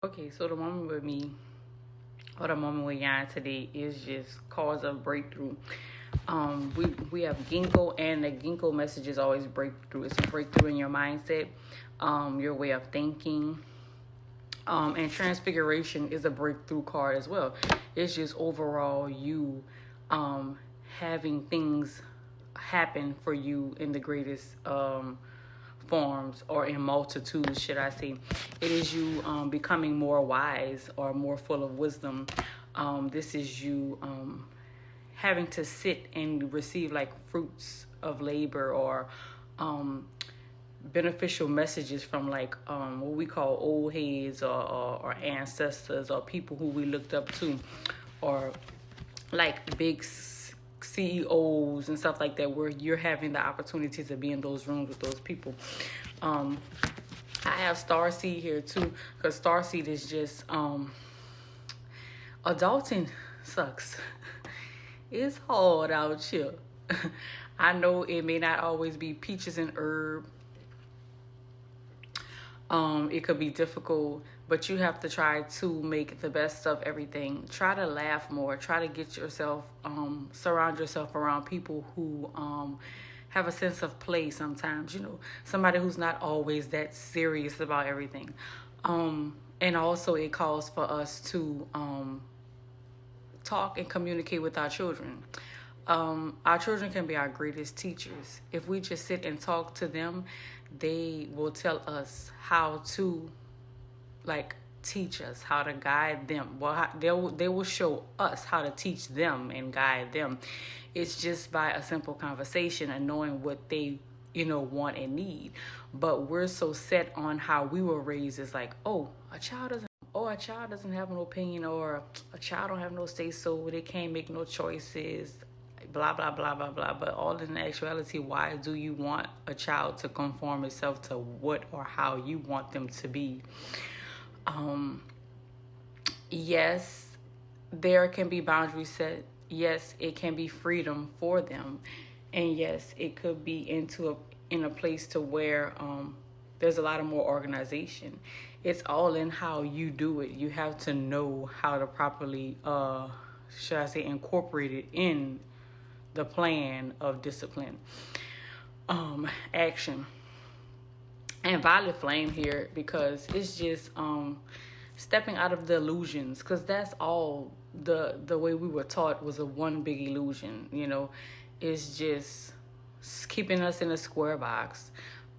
Okay, so the moment with me, or the moment with Yan today, is just cause of breakthrough. We have ginkgo, and the ginkgo message is always breakthrough. It's a breakthrough in your mindset, your way of thinking. And transfiguration is a breakthrough card as well. It's just overall you having things happen for you in the greatest forms, or in multitudes, should I say. It is you becoming more wise or more full of wisdom. This is you having to sit and receive like fruits of labor, or beneficial messages from like what we call old heads, or ancestors, or people who we looked up to, or like big CEOs and stuff like that, where you're having the opportunity to be in those rooms with those people. I have Starseed here too, because Starseed is just adulting sucks. It's hard out here. I know it may not always be peaches and herb. It could be difficult, but you have to try to make the best of everything. Try to laugh more. Try to get yourself, surround yourself around people who have a sense of play sometimes, somebody who's not always that serious about everything. And also, it calls for us to talk and communicate with our children. Our children can be our greatest teachers. If we just sit and talk to them, they will tell us how to, like, teach us, how to guide them. Well, they will show us how to teach them and guide them. It's just by a simple conversation and knowing what they, want and need. But we're so set on how we were raised. It's like, a child doesn't have no opinion, or a child don't have no say so, they can't make no choices, blah blah blah blah blah. But all in actuality, why do you want a child to conform itself to what or how you want them to be? Yes, there can be boundaries set. Yes, it can be freedom for them, and yes, it could be in a place to where there's a lot of more organization. It's all in how you do it. You have to know how to properly, should I say, incorporate it in the plan of discipline, action. And Violet Flame here, because it's just stepping out of the illusions, because that's all the way we were taught was a one big illusion. It's just keeping us in a square box,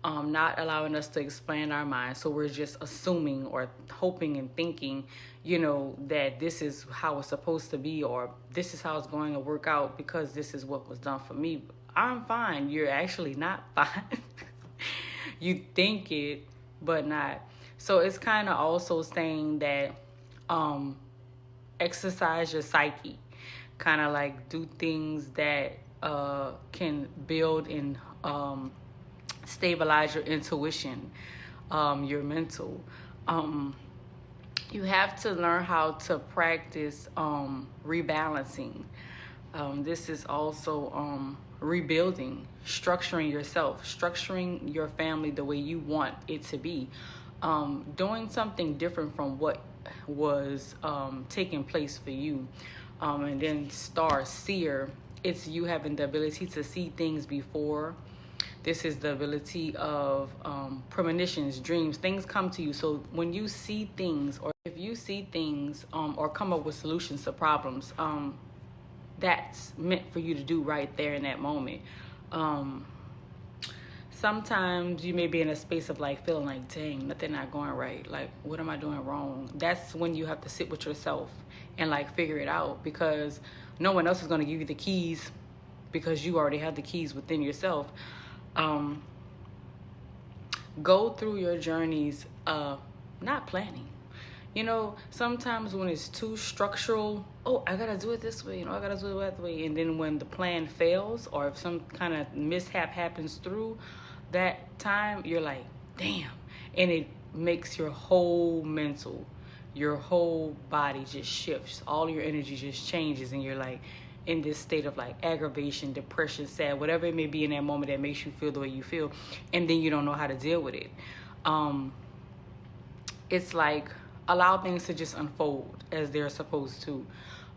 not allowing us to expand our minds. So we're just assuming or hoping and thinking, that this is how it's supposed to be, or this is how it's going to work out because this is what was done for me. I'm fine. You're actually not fine. You think it, but not. So it's kind of also saying that exercise your psyche, kind of like do things that can build and stabilize your intuition, your mental. You have to learn how to practice rebalancing. This is also rebuilding, structuring yourself, structuring your family the way you want it to be, doing something different from what was taking place for you. And then star seer, it's you having the ability to see things before. This is the ability of premonitions, dreams. Things come to you. So when you see things, or if you see things, or come up with solutions to problems, that's meant for you to do right there in that moment. Sometimes you may be in a space of like feeling like, dang, nothing not going right. Like, what am I doing wrong? That's when you have to sit with yourself and like figure it out, because no one else is going to give you the keys, because you already have the keys within yourself. Go through your journeys, not planning. Sometimes when it's too structural, I gotta do it this way, I gotta do it that way. And then when the plan fails, or if some kind of mishap happens through that time, you're like, damn. And it makes your whole mental, your whole body just shifts. All your energy just changes, and you're like in this state of like aggravation, depression, sad, whatever it may be in that moment that makes you feel the way you feel. And then you don't know how to deal with it. It's like allow things to just unfold as they're supposed to,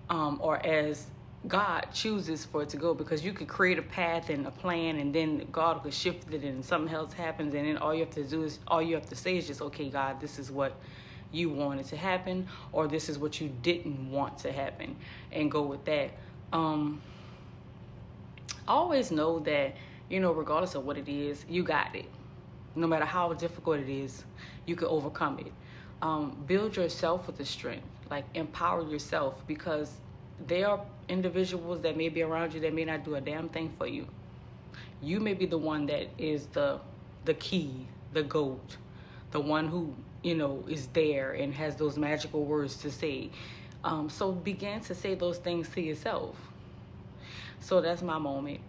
or as God chooses for it to go, because you could create a path and a plan, and then God could shift it and something else happens, and then all you have to say is just, okay, God, this is what you wanted to happen, or this is what you didn't want to happen, and go with that. Always know that, regardless of what it is, you got it. No matter how difficult it is, you can overcome it. Build yourself with the strength, like empower yourself, because there are individuals that may be around you that may not do a damn thing for you. You may be the one that is the key, the GOAT, the one who, is there and has those magical words to say. So begin to say those things to yourself. So that's my moment.